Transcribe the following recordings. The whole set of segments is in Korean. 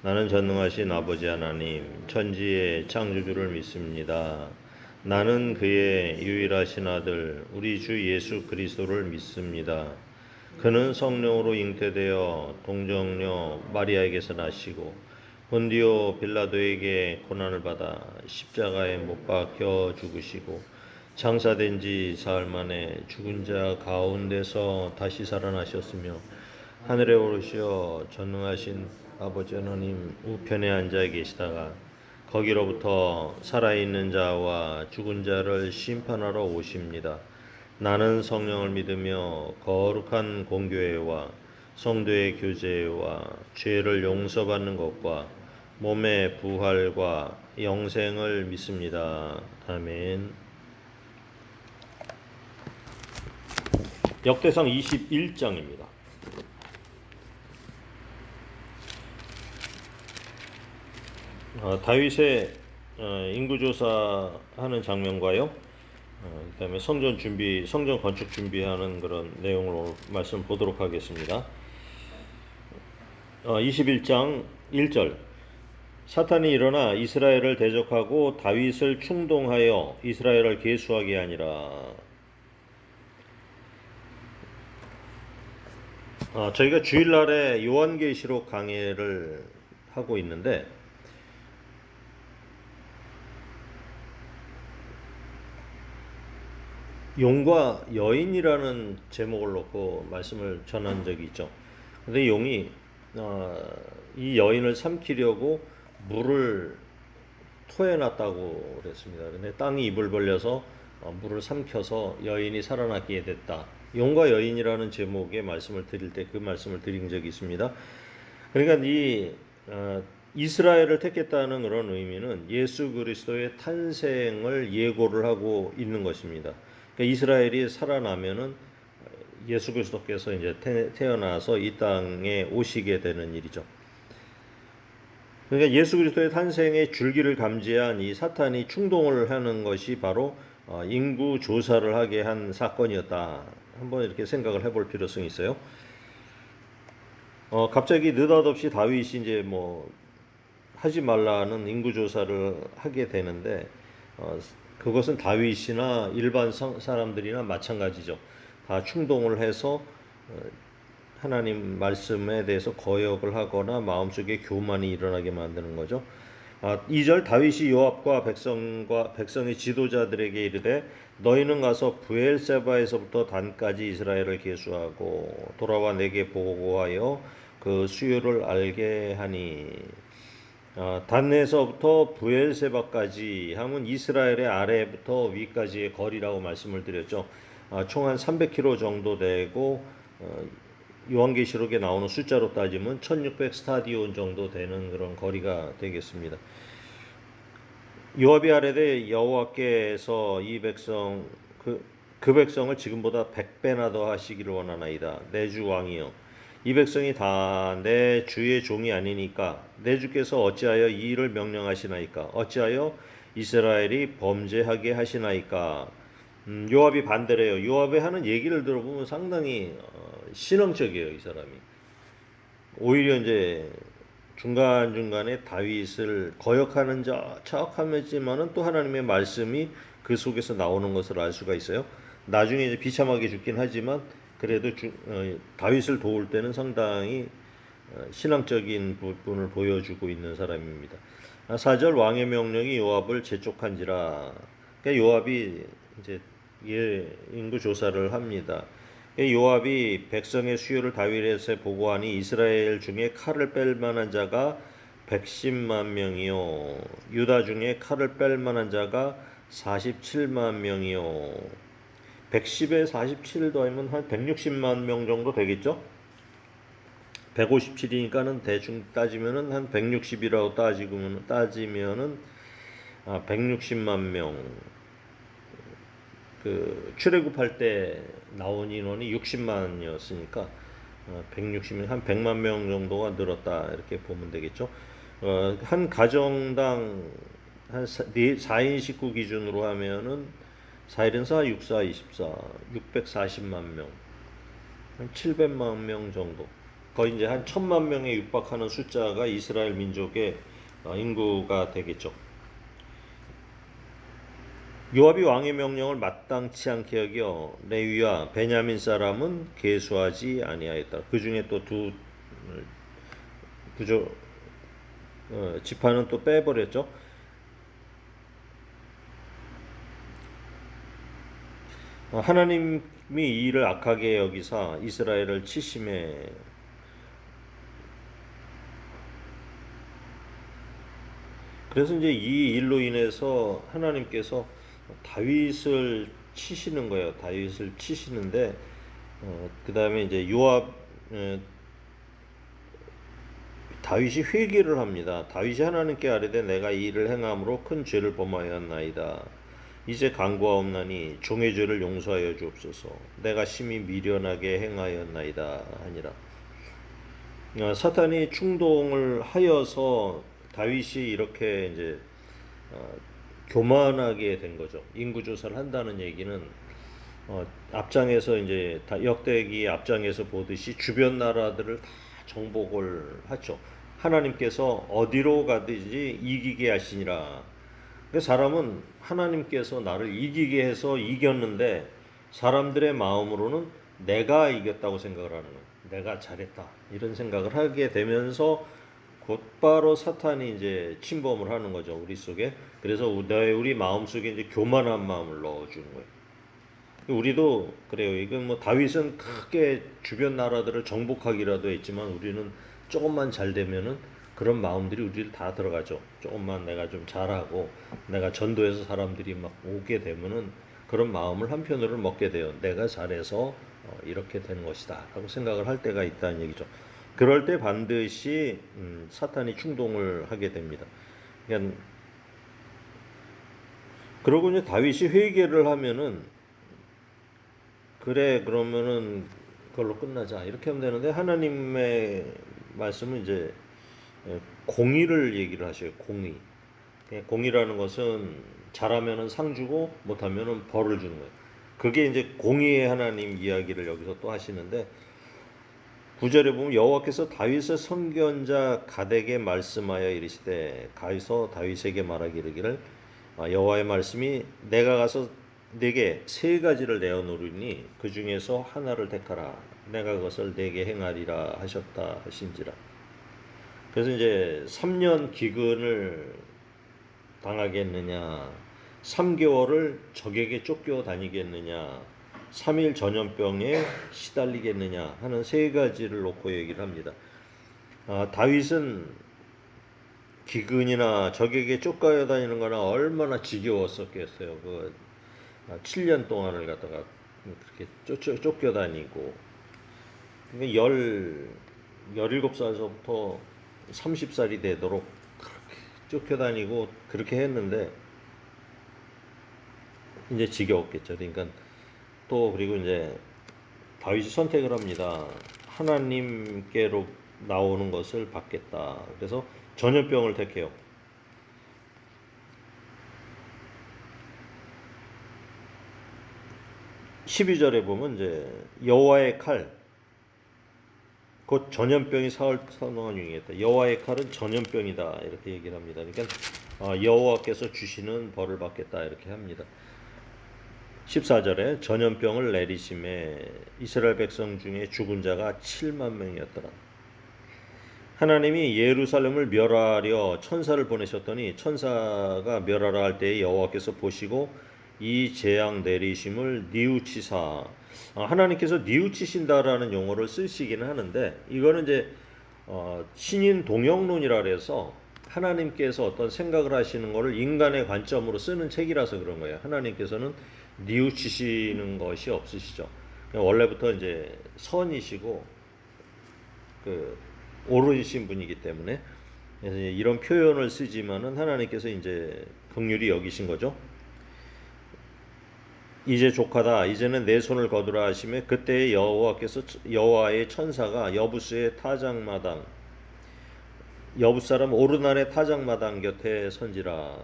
나는 전능하신 아버지 하나님, 천지의 창조주를 믿습니다. 나는 그의 유일하신 아들, 우리 주 예수 그리스도를 믿습니다. 그는 성령으로 잉태되어 동정녀 마리아에게서 나시고 본디오 빌라도에게 고난을 받아 십자가에 못 박혀 죽으시고 장사된 지 사흘 만에 죽은 자 가운데서 다시 살아나셨으며 하늘에 오르시어 전능하신 아버지 하나님 우편에 앉아 계시다가 거기로부터 살아있는 자와 죽은 자를 심판하러 오십니다. 나는 성령을 믿으며 거룩한 공교회와 성도의 교제와 죄를 용서받는 것과 몸의 부활과 영생을 믿습니다. 아멘. 역대상 21장입니다. 다윗의 인구조사하는 장면과요. 그다음에 성전 건축 준비하는 그런 내용을 오늘 말씀 보도록 하겠습니다. 21장 1절. 사탄이 일어나 이스라엘을 대적하고 다윗을 충동하여 이스라엘을 계수하게 하니라. 저희가 주일날에 요한계시록 강해를 하고 있는데 용과 여인이라는 제목을 놓고 말씀을 전한 적이 있죠. 근데 용이 이 여인을 삼키려고 물을 토해놨다고 그랬습니다. 근데 땅이 입을 벌려서 물을 삼켜서 여인이 살아나게 됐다. 용과 여인이라는 제목의 말씀을 드릴 때 그 말씀을 드린 적이 있습니다. 그러니까 이 이스라엘을 택했다는 그런 의미는 예수 그리스도의 탄생을 예고를 하고 있는 것입니다. 그러니까 이스라엘이 살아나면은 예수 그리스도께서 이제 태어나서 이 땅에 오시게 되는 일이죠. 그러니까 예수 그리스도의 탄생의 줄기를 감지한 이 사탄이 충동을 하는 것이 바로 인구 조사를 하게 한 사건이었다. 한번 이렇게 생각을 해볼 필요성이 있어요. 갑자기 느닷없이 다윗이 이제 하지 말라는 인구 조사를 하게 되는데 그것은 다윗이나 일반 사람들이나 마찬가지죠. 다 충동을 해서 하나님 말씀에 대해서 거역을 하거나 마음속에 교만이 일어나게 만드는 거죠. 2절 다윗이 요압과 백성의 지도자들에게 이르되 너희는 가서 브엘세바에서부터 단까지 이스라엘을 계수하고 돌아와 내게 보고하여 그 수요를 알게 하니. 단에서부터 브엘세바까지 하면 이스라엘의 아래부터 위까지의 거리라고 말씀을 드렸죠. 총 한 300km 정도 되고 요한계시록에 나오는 숫자로 따지면 1600 스타디온 정도 되는 그런 거리가 되겠습니다. 요압이 아뢰되 여호와께서 이 백성 그 백성을 지금보다 100배나 더 하시기를 원하나이다. 내 주 왕이여 이 백성이 다 내 주의 종이 아니니까 내 주께서 어찌하여 이 일을 명령하시나이까 어찌하여 이스라엘이 범죄하게 하시나이까. 요압이 반대래요. 요압이 하는 얘기를 들어보면 상당히 신앙적이에요. 이 사람이 오히려 이제 중간중간에 다윗을 거역하는 척하지만은 또 하나님의 말씀이 그 속에서 나오는 것을 알 수가 있어요. 나중에 이제 비참하게 죽긴 하지만 그래도 다윗을 도울 때는 상당히 신앙적인 부분을 보여주고 있는 사람입니다. 4절 왕의 명령이 요압을 재촉한지라. 그러니까 요압이 이제 인구 조사를 합니다. 요압이 백성의 수요를 다윗에 보고하니 이스라엘 중에 칼을 뺄 만한 자가 110만 명이요 유다 중에 칼을 뺄 만한 자가 47만 명이요. 110에 47 더하면 한 160만 명 정도 되겠죠. 157이니까는 대충 따지면은 한 160이라고 따지면은 160만 명. 그 출애굽할 때 나온 인원이 60만이었으니까 160명 한 100만 명 정도가 늘었다 이렇게 보면 되겠죠. 한 가정당 한 4인 식구 기준으로 하면은 4일은 4, 6, 4, 24, 640만 명, 한 700만 명 정도. 거의 이제 한 1,000만 명에 육박하는 숫자가 이스라엘 민족의 인구가 되겠죠. 요압이 왕의 명령을 마땅치 않게 여겨 레위와 베냐민 사람은 계수하지 아니하였다. 그 중에 또 두 부족 지파는 또 빼버렸죠. 하나님이 이 일을 악하게 여기사 이스라엘을 치심해 그래서 이제 이 일로 인해서 하나님께서 다윗을 치시는 거예요. 다윗을 치시는데 그 다음에 이제 요압 다윗이 회개를 합니다. 다윗이 하나님께 아뢰되 내가 이 일을 행함으로 큰 죄를 범하였나이다. 이제 간구하옵나니 종의 죄를 용서하여 주옵소서. 내가 심히 미련하게 행하였나이다 하니라. 사탄이 충동을 하여서 다윗이 이렇게 이제 교만하게 된 거죠. 인구 조사를 한다는 얘기는 앞장에서 이제 역대기 앞장에서 보듯이 주변 나라들을 다 정복을 하죠. 하나님께서 어디로 가든지 이기게 하시니라. 사람은 하나님께서 나를 이기게 해서 이겼는데 사람들의 마음으로는 내가 이겼다고 생각을 하는 거예요. 내가 잘했다 이런 생각을 하게 되면서 곧바로 사탄이 이제 침범을 하는 거죠, 우리 속에. 그래서 우리 마음 속에 이제 교만한 마음을 넣어주는 거예요. 우리도 그래요. 이건 뭐 다윗은 크게 주변 나라들을 정복하기라도 했지만 우리는 조금만 잘 되면은 그런 마음들이 우리를 다 들어가죠. 조금만 내가 좀 잘하고 내가 전도해서 사람들이 막 오게 되면은 그런 마음을 한편으로 먹게 돼요. 내가 잘해서 이렇게 되는 것이다 라고 생각을 할 때가 있다는 얘기죠. 그럴 때 반드시 사탄이 충동을 하게 됩니다. 그러니까 그러고 이제 다윗이 회개를 하면은 그래 그러면은 그걸로 끝나자 이렇게 하면 되는데 하나님의 말씀은 이제 공의를 얘기를 하셔요. 공의. 공의라는 것은 잘하면은 상 주고 못하면은 벌을 주는 거예요. 그게 이제 공의의 하나님 이야기를 여기서 또 하시는데 9절에 보면 여호와께서 다윗의 선견자 갓에게 말씀하여 이르시되 가서 다윗에게 말하기를 여호와의 말씀이 내가 가서 네게 세 가지를 내어놓으니 그 중에서 하나를 택하라 내가 그것을 네게 행하리라 하셨다 하신지라. 그래서 이제 3년 기근을 당하겠느냐 3개월을 적에게 쫓겨 다니겠느냐 3일 전염병에 시달리겠느냐 하는 세 가지를 놓고 얘기를 합니다. 다윗은 기근이나 적에게 쫓겨 다니는 거나 얼마나 지겨웠었겠어요. 그 7년 동안을 갖다가 그렇게 쫓겨 다니고 17살서부터 30살이 되도록 그렇게 쫓겨다니고 그렇게 했는데 이제 지겨웠겠죠. 그러니까 또 그리고 이제 다윗이 선택을 합니다. 하나님께로 나오는 것을 받겠다. 그래서 전염병을 택해요. 12절에 보면 이제 여호와의 칼 곧 전염병이 사흘 동안 유행했다. 여호와의 칼은 전염병이다 이렇게 얘기를 합니다. 그러니까 여호와께서 주시는 벌을 받겠다 이렇게 합니다. 14절에 전염병을 내리심에 이스라엘 백성 중에 죽은 자가 7만 명이었더라. 하나님이 예루살렘을 멸하려 천사를 보내셨더니 천사가 멸하라 할 때에 여호와께서 보시고 이 재앙 내리심을 뉘우치사 하나님께서 뉘우치신다라는 용어를 쓰시기는 하는데 이거는 이제 신인 동영론이라 그래서 하나님께서 어떤 생각을 하시는 것을 인간의 관점으로 쓰는 책이라서 그런 거예요. 하나님께서는 뉘우치시는 것이 없으시죠. 원래부터 이제 선이시고 옳으신 분이기 때문에 그래서 이런 표현을 쓰지만은 하나님께서 이제 긍휼히 여기신 거죠. 이제 족하다 이제는 내 손을 거두라 하시매 그때 여호와께서 여호와의 천사가 여부스의 타작마당 여부 사람 오르난의 타작마당 곁에 선지라.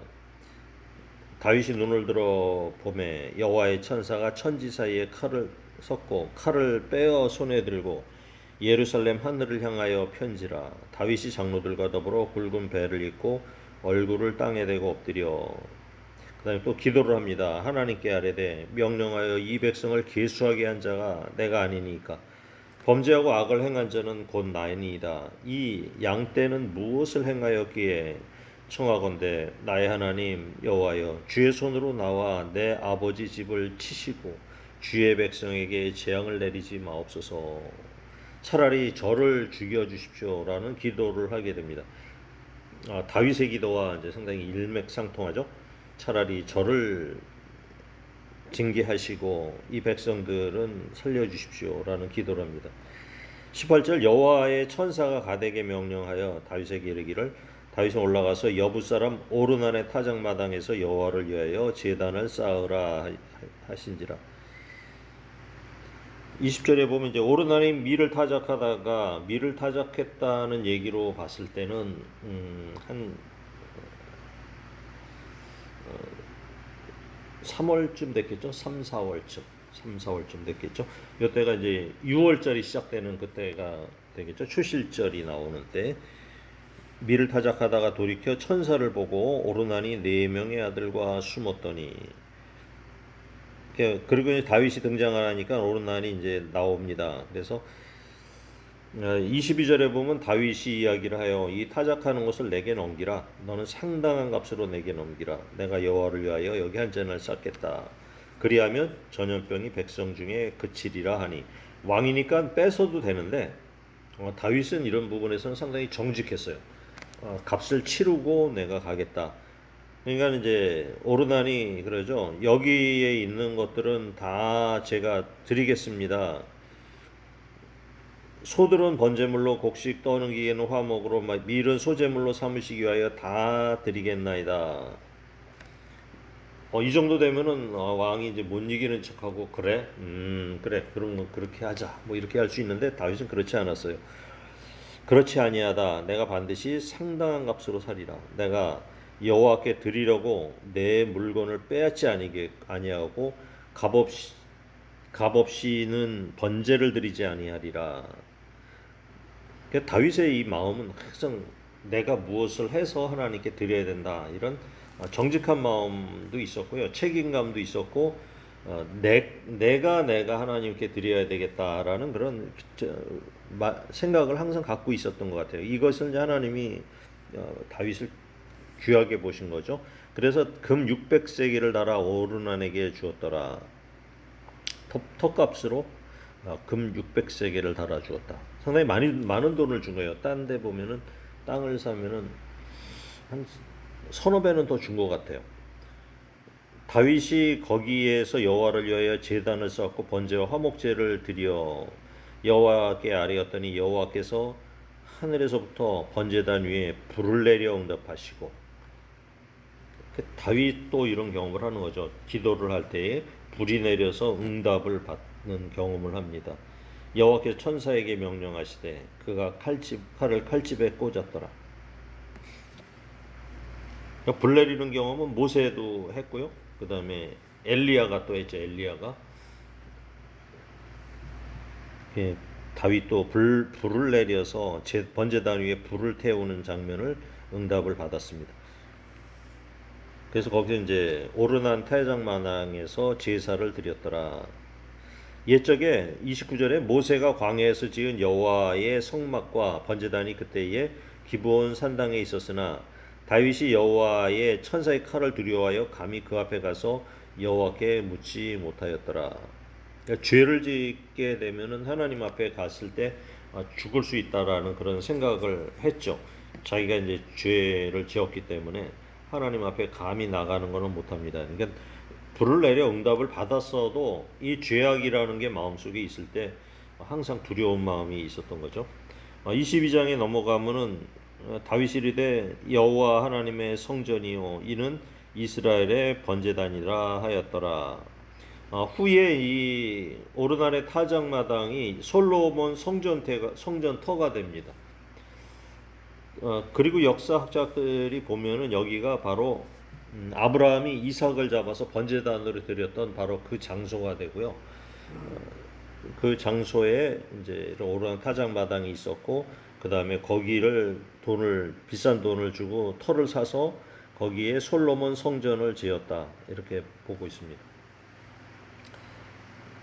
다윗이 눈을 들어 보매 여호와의 천사가 천지 사이에 칼을 섰고 칼을 빼어 손에 들고 예루살렘 하늘을 향하여 편지라. 다윗이 장로들과 더불어 굵은 배를 입고 얼굴을 땅에 대고 엎드려 그 다음에 또 기도를 합니다. 하나님께 아뢰되 명령하여 이 백성을 계수하게 한 자가 내가 아니니까 범죄하고 악을 행한 자는 곧 나이니이다. 이 양떼는 무엇을 행하였기에 청하건대 나의 하나님 여호와여 주의 손으로 나와 내 아버지 집을 치시고 주의 백성에게 재앙을 내리지 마옵소서. 차라리 저를 죽여 주십시오라는 기도를 하게 됩니다. 다윗의 기도와 이제 상당히 일맥상통하죠. 차라리 저를 징계하시고 이 백성들은 살려주십시오라는 기도를 합니다. 18절 여호와의 천사가 가데게 명령하여 다윗에게 이르기를 다윗은 올라가서 여부 사람 오르난의 타작마당에서 여호와를 위하여 제단을 쌓으라 하신지라. 20절에 보면 이제 오르난이 밀을 타작하다가 밀을 타작했다는 얘기로 봤을 때는 한 3월쯤 됐겠죠. 3, 4월쯤 됐겠죠. 이때가 이제 6월절이 시작되는 그때가 되겠죠. 추실절이 나오는 때 밀을 타작하다가 돌이켜 천사를 보고 오르나니 4명의 아들과 숨었더니 그리고 이제 다윗이 등장하니까 오르나니 이제 나옵니다. 그래서 22절에 보면 다윗이 이야기를 하여 이 타작하는 것을 내게 넘기라. 너는 상당한 값으로 내게 넘기라. 내가 여호와를 위하여 여기 한 잔을 쌓겠다. 그리하면 전염병이 백성 중에 그치리라 하니 왕이니까 뺏어도 되는데 다윗은 이런 부분에서는 상당히 정직했어요. 값을 치르고 내가 가겠다. 그러니까 이제 오르나니 그러죠. 여기에 있는 것들은 다 제가 드리겠습니다. 소들은 번제물로 곡식 떠넘기기에는 화목으로 밀은 소제물로 삼으시기 위하여 다 드리겠나이다. 이 정도 되면은 왕이 이제 못 이기는 척하고 그래, 그래, 그럼 그렇게 하자, 뭐 이렇게 할 수 있는데 다윗은 그렇지 않았어요. 그렇지 아니하다. 내가 반드시 상당한 값으로 살리라. 내가 여호와께 드리려고 내 물건을 빼앗지 아니하고 값없이는 번제를 드리지 아니하리라. 그러니까 다윗의 이 마음은 항상 내가 무엇을 해서 하나님께 드려야 된다 이런 정직한 마음도 있었고요, 책임감도 있었고 내가 하나님께 드려야 되겠다라는 그런 생각을 항상 갖고 있었던 것 같아요. 이것을 이제 하나님이 다윗을 귀하게 보신 거죠. 그래서 금 600세겔을 달아 오르난에게 주었더라. 턱값으로 금 600세겔을 달아 주었다. 상당히 많은 돈을 준 거예요. 딴 데 보면은 땅을 사면은 한 서너 배는 더 준 것 같아요. 다윗이 거기에서 여호와를 위하여 제단을 쌓고 번제와 화목제를 드려 여호와께 아뢰었더니 여호와께서 하늘에서부터 번제단 위에 불을 내려 응답하시고, 다윗도 이런 경험을 하는 거죠. 기도를 할 때에 불이 내려서 응답을 받는 경험을 합니다. 여호와께서 천사에게 명령하시되 그가 칼을 칼집에 꽂았더라. 불 내리는 경험은 모세도 했고요. 그 다음에 엘리야가 또 했죠. 엘리야가 다윗도 불을 내려서 번제단 위에 불을 태우는 장면을 응답을 받았습니다. 그래서 거기서 이제 오르난 타작마당에서 제사를 드렸더라. 옛적에 29절에 모세가 광야에서 지은 여호와의 성막과 번제단이 그때에 기브온 산당에 있었으나 다윗이 여호와의 천사의 칼을 두려워하여 감히 그 앞에 가서 여호와께 묻지 못하였더라. 그러니까 죄를 짓게 되면은 하나님 앞에 갔을 때 죽을 수 있다라는 그런 생각을 했죠. 자기가 이제 죄를 지었기 때문에 하나님 앞에 감히 나가는 것은 못합니다. 그러니까 불을 내려 응답을 받았어도 이 죄악이라는 게 마음속에 있을 때 항상 두려운 마음이 있었던 거죠. 22장에 넘어가면은 다윗이 이르되 여호와 하나님의 성전이요 이는 이스라엘의 번제단이라 하였더라. 후에 이 오르난의 타작마당이 솔로몬 성전터가 됩니다. 그리고 역사학자들이 보면은 여기가 바로 아브라함이 이삭을 잡아서 번제단으로 드렸던 바로 그 장소가 되고요. 그 장소에 이제 오르간 타작마당이 있었고 그 다음에 거기를 비싼 돈을 주고 터를 사서 거기에 솔로몬 성전을 지었다 이렇게 보고 있습니다.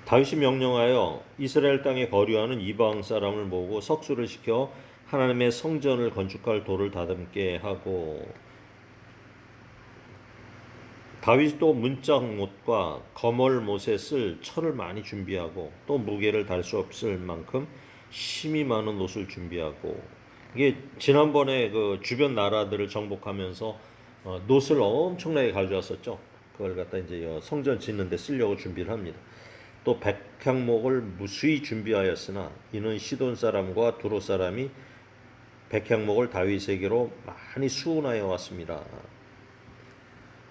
다윗이 명령하여 이스라엘 땅에 거류하는 이방 사람을 모으고 석수를 시켜 하나님의 성전을 건축할 돌을 다듬게 하고 다윗이 또 문짝못과 거멀못에 쓸 철을 많이 준비하고 또 무게를 달 수 없을 만큼 힘이 많은 옷을 준비하고 이게 지난번에 그 주변 나라들을 정복하면서 놋을 엄청나게 가져왔었죠. 그걸 갖다 이제 성전 짓는 데 쓰려고 준비를 합니다. 또 백향목을 무수히 준비하였으나 이는 시돈 사람과 두로 사람이 백향목을 다윗에게로 많이 수운하여 왔습니다.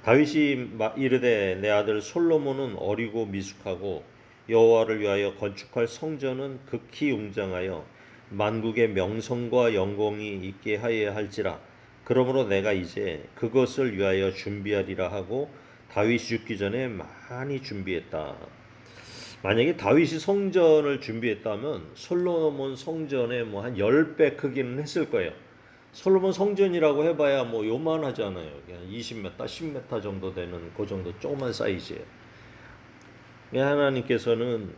다윗이 이르되 내 아들 솔로몬은 어리고 미숙하고 여호와를 위하여 건축할 성전은 극히 웅장하여 만국의 명성과 영광이 있게 하여야 할지라. 그러므로 내가 이제 그것을 위하여 준비하리라 하고 다윗이 죽기 전에 많이 준비했다. 만약에 다윗이 성전을 준비했다면 솔로몬 성전의 뭐 한 10배 크기는 했을 거예요. 솔로몬 성전이라고 해봐야 뭐 요만하잖아요. 그냥 20m, 10m 정도 되는 그 정도 조그만 사이즈예요. 하나님께서는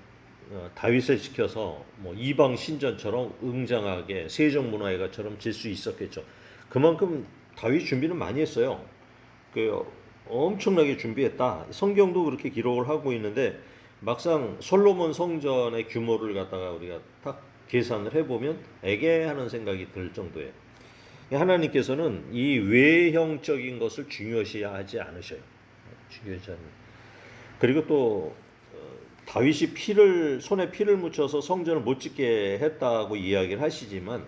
다윗을 시켜서 뭐 이방 신전처럼 웅장하게 세종문화회관처럼 질 수 있었겠죠. 그만큼 다윗 준비는 많이 했어요. 그 엄청나게 준비했다. 성경도 그렇게 기록을 하고 있는데 막상 솔로몬 성전의 규모를 갖다가 우리가 딱 계산을 해보면 애매하는 생각이 들 정도예요. 하나님께서는 이 외형적인 것을 중요시하지 않으셔요. 중요하지 않아요. 그리고 또 다윗이 손에 피를 묻혀서 성전을 못 짓게 했다고 이야기를 하시지만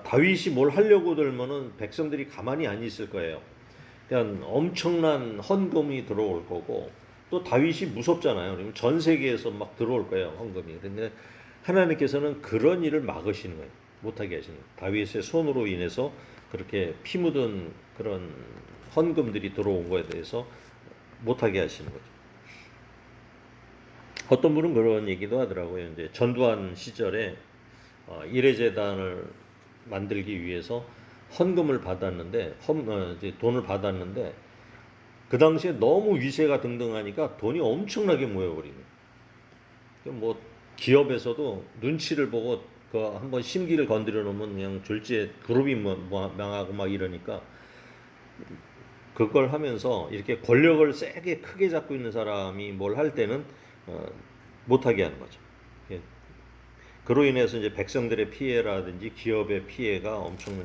다윗이 뭘 하려고 들면은 백성들이 가만히 안 있을 거예요. 그냥 엄청난 헌금이 들어올 거고 또 다윗이 무섭잖아요. 그러면 전 세계에서 막 들어올 거예요, 헌금이. 그런데 하나님께서는 그런 일을 막으시는 거예요. 못하게 하시는 거예요. 다윗의 손으로 인해서 그렇게 피 묻은 그런 헌금들이 들어온 거에 대해서 못하게 하시는 거죠. 어떤 분은 그런 얘기도 하더라고요. 이제 전두환 시절에 이례재단을 만들기 위해서 헌금을 받았는데 이제 돈을 받았는데 그 당시에 너무 위세가 등등하니까 돈이 엄청나게 모여버리는. 뭐 기업에서도 눈치를 보고 그 한번 심기를 건드려 놓으면 그냥 졸지에 그룹이 망하고 막 이러니까 그걸 하면서 이렇게 권력을 세게 크게 잡고 있는 사람이 뭘 할 때는 못하게 하는 거죠. 그로 인해서 이제 백성들의 피해라든지 기업의 피해가 엄청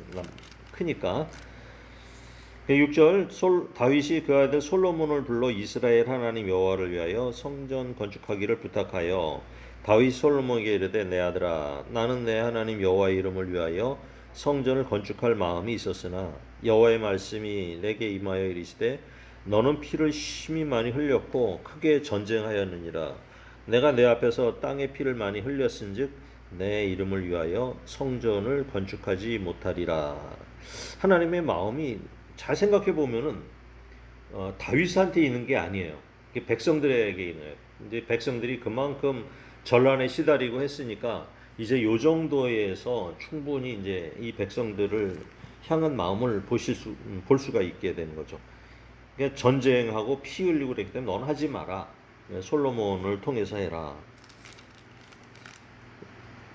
크니까 6절 다윗이 그 아들 솔로몬을 불러 이스라엘 하나님 여호와를 위하여 성전 건축하기를 부탁하여 다윗 솔로몬에게 이르되 내 아들아 나는 내 하나님 여호와의 이름을 위하여 성전을 건축할 마음이 있었으나 여호와의 말씀이 내게 임하여 이르시되 너는 피를 심히 많이 흘렸고 크게 전쟁하였느니라. 내가 내 앞에서 땅에 피를 많이 흘렸은즉 내 이름을 위하여 성전을 건축하지 못하리라. 하나님의 마음이 잘 생각해 보면은 다윗한테 있는 게 아니에요. 백성들에게 있는 거예요. 이제 백성들이 그만큼 전란에 시달리고 했으니까 이제 요 정도에서 충분히 이제 이 백성들을 향한 마음을 볼 수가 있게 되는 거죠. 그러니까 전쟁하고 피 흘리고 그랬기 때문에 넌 하지 마라. 솔로몬을 통해서 해라.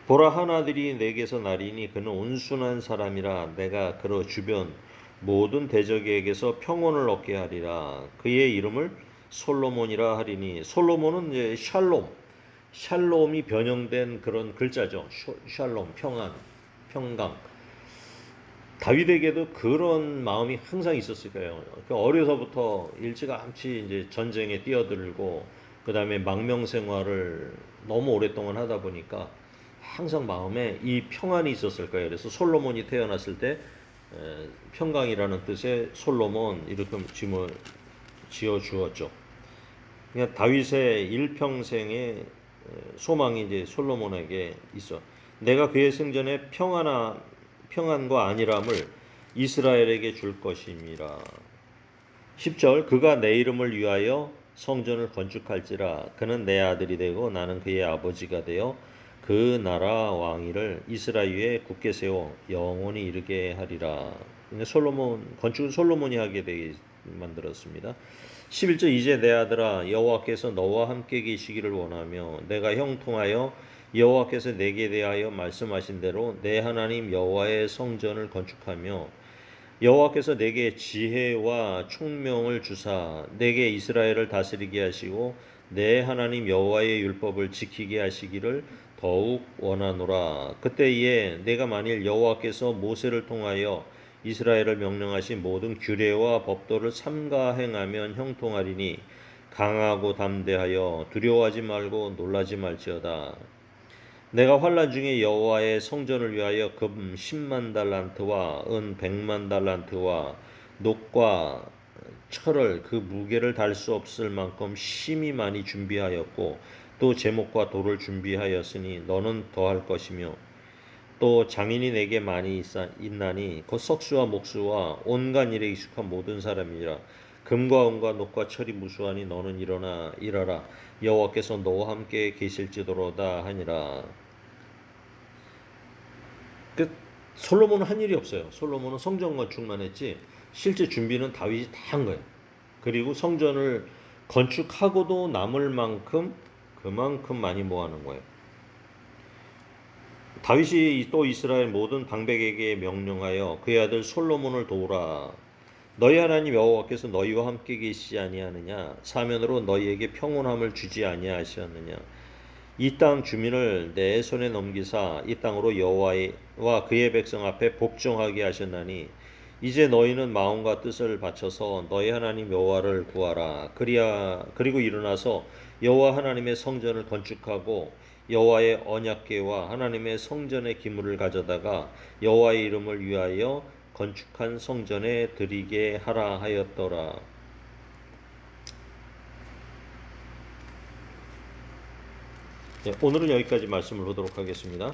보라 하나들이 내게서 나리니 그는 온순한 사람이라 내가 그로 주변 모든 대적에게서 평온을 얻게 하리라. 그의 이름을 솔로몬이라 하리니 솔로몬은 이제 샬롬이 변형된 그런 글자죠. 샬롬 평안 평강. 다윗에게도 그런 마음이 항상 있었을 거예요. 어려서부터 일찌감치 이제 전쟁에 뛰어들고 그 다음에 망명 생활을 너무 오랫동안 하다 보니까 항상 마음에 이 평안이 있었을 거예요. 그래서 솔로몬이 태어났을 때 평강이라는 뜻의 솔로몬 이렇게 지어 주었죠. 그러니까 다윗의 일평생의 소망이 이제 솔로몬에게 있어. 내가 그의 생전에 평안과 안일함을 이스라엘에게 줄 것임이라. 10절 그가 내 이름을 위하여 성전을 건축할지라. 그는 내 아들이 되고 나는 그의 아버지가 되어 그 나라 왕위를 이스라엘 위에 굳게 세워 영원히 이르게 하리라. 솔로몬 건축은 솔로몬이 하게 되게 만들었습니다. 11절 이제 내 아들아 여호와께서 너와 함께 계시기를 원하며 내가 형통하여 여호와께서 내게 대하여 말씀하신 대로 내 하나님 여호와의 성전을 건축하며 여호와께서 내게 지혜와 총명을 주사 내게 이스라엘을 다스리게 하시고 내 하나님 여호와의 율법을 지키게 하시기를 더욱 원하노라. 그때에 내가 만일 여호와께서 모세를 통하여 이스라엘을 명령하신 모든 규례와 법도를 삼가 행하면 형통하리니 강하고 담대하여 두려워하지 말고 놀라지 말지어다. 내가 환난 중에 여호와의 성전을 위하여 금 10만 달란트와 은 100만 달란트와 녹과 철을 그 무게를 달 수 없을 만큼 심히 많이 준비하였고 또 제목과 돌을 준비하였으니 너는 더할 것이며 또 장인이 내게 많이 있나니 곧 석수와 목수와 온갖 일에 익숙한 모든 사람이라. 금과 은과 녹과 철이 무수하니 너는 일어나 일하라. 여호와께서 너와 함께 계실지도로다 하니라. 그 솔로몬은 한 일이 없어요. 솔로몬은 성전 건축만 했지 실제 준비는 다윗이 다 한 거예요. 그리고 성전을 건축하고도 남을 만큼 그만큼 많이 모아놓은 거예요. 다윗이 또 이스라엘 모든 방백에게 명령하여 그의 아들 솔로몬을 도우라. 너희 하나님 여호와께서 너희와 함께 계시지 아니하느냐? 사면으로 너희에게 평온함을 주지 아니하셨느냐? 이 땅 주민을 내 손에 넘기사 이 땅으로 여호와와 그의 백성 앞에 복종하게 하셨나니 이제 너희는 마음과 뜻을 바쳐서 너희 하나님 여호와를 구하라. 그리고 일어나서 여호와 하나님의 성전을 건축하고 여호와의 언약궤와 하나님의 성전의 기물을 가져다가 여호와의 이름을 위하여 건축한 성전에 드리게 하라 하였더라. 네, 오늘은 여기까지 말씀을 보도록 하겠습니다.